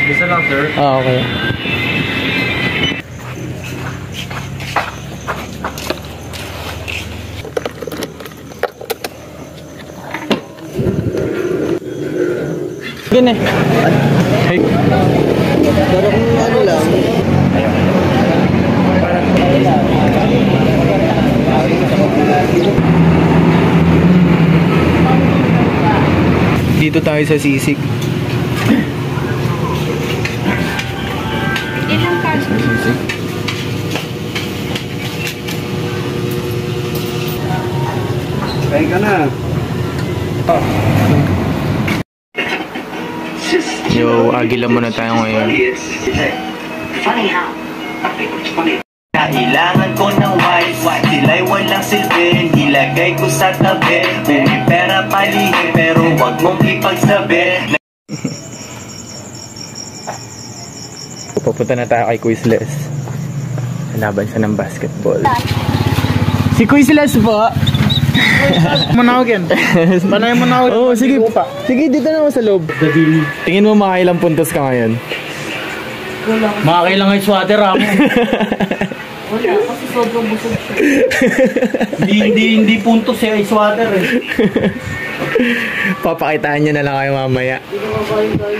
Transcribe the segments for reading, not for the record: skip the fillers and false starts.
Bisa lang, sir. Ah, okay. Gini. Hey. Pero kung ano lang. Dito tayo sa sisig. Ilang cards? Sisig. Kain ka na. Yo, agila muna tayo ngayon. Kailangan ko ng wife, sila'y walang silbi, ilagay ko sa tabi. May pera palihim, pero wag mong ipagsabi. Pupunta na tayo kay Quizless. Laban siya ng basketball. Si Quizless po! Manawagin. Panay mo na Oo, sige. Sige, dito na ako sa loob. Tingin mo makailang puntos ka ngayon? Makakailang ay swatter ako. Wala, kasi sobrang busog siya. Hindi puntos siya ay swatter eh. Papakitaan nyo na lang kayo mamaya. Hindi ko makain tayo.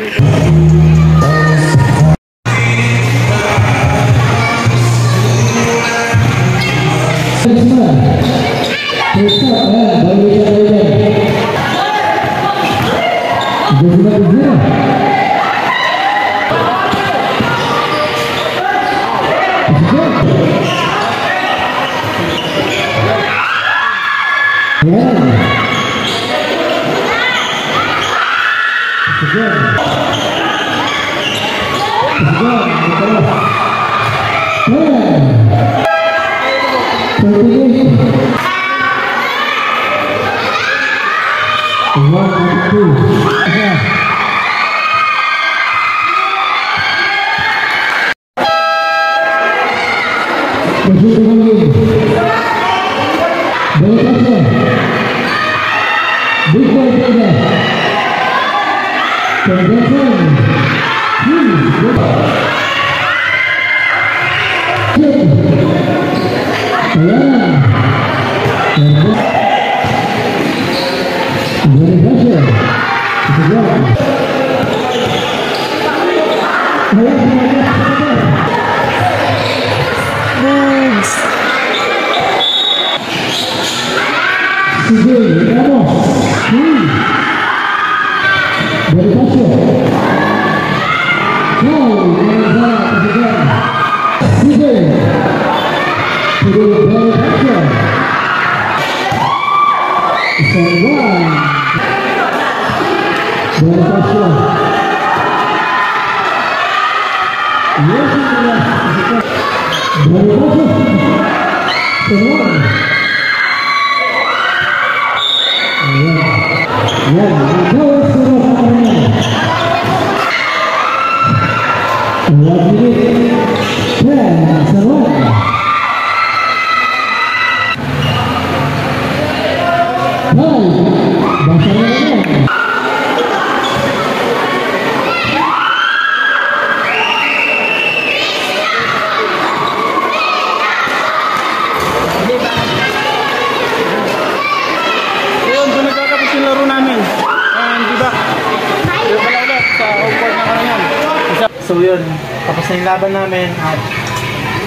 So yun, tapos na yung laban namin at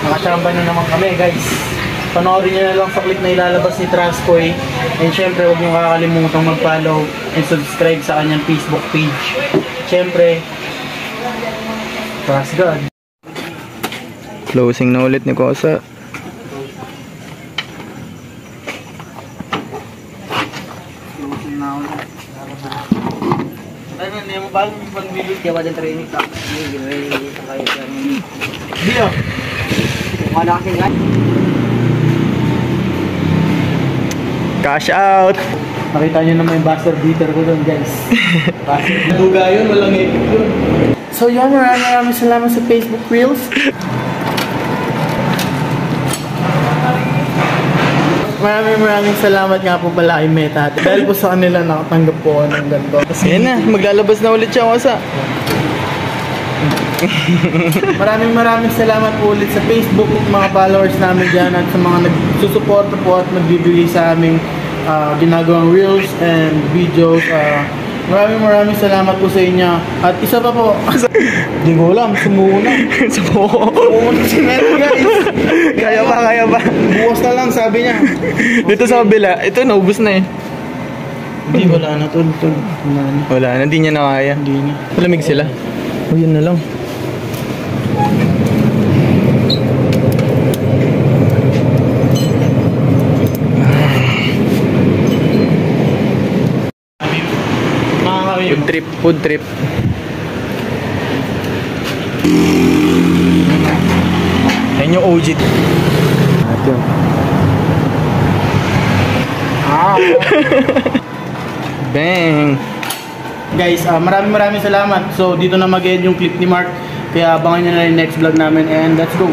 nakachamba na naman kami guys. Panoorin nyo na lang sa clip na ilalabas ni Transcoy. And syempre huwag nyo kakalimutan mag-follow and subscribe sa kanyang Facebook page. Syempre, trust God. Closing na ulit ni Kosa. Closing na ulit. Ano, hindi mo ba yung pag-video kaya walang training ka? Hindi kayo Dio! Wala kasing nga. Cash out! Nakita nyo naman yung bastard beater ko doon guys. Duga yun, walang ipit yun. So yun, maraming salamat sa Facebook Reels. maraming salamat nga po pala kay Meta. Dahil po sa kanila nakatanggap po ako ng ganito. Ayan na, maglalabas na ulit siya Osa. Maraming salamat po ulit sa Facebook, mga followers namin dyan at sa mga nagsusuporta po at nagbibigay sa aming ginagawang reels and videos. Maraming salamat po sa inyo. At isa pa po, hindi ko alam, sumuko na. Sumuko na si Meta, guys. Kaya ba? Bukas na lang, sabi niya. Dito sa kabila, ito naubos na eh. Hindi, wala na tol. Wala na, hindi niya na kaya. Hindi na. Malamig sila. O yun na lang. Food trip. Yan yung OG. Ito. Bang! Guys, maraming salamat. So, dito na mag-end yung clip ni Mark. Kaya abangan nyo na yung next vlog namin and let's go!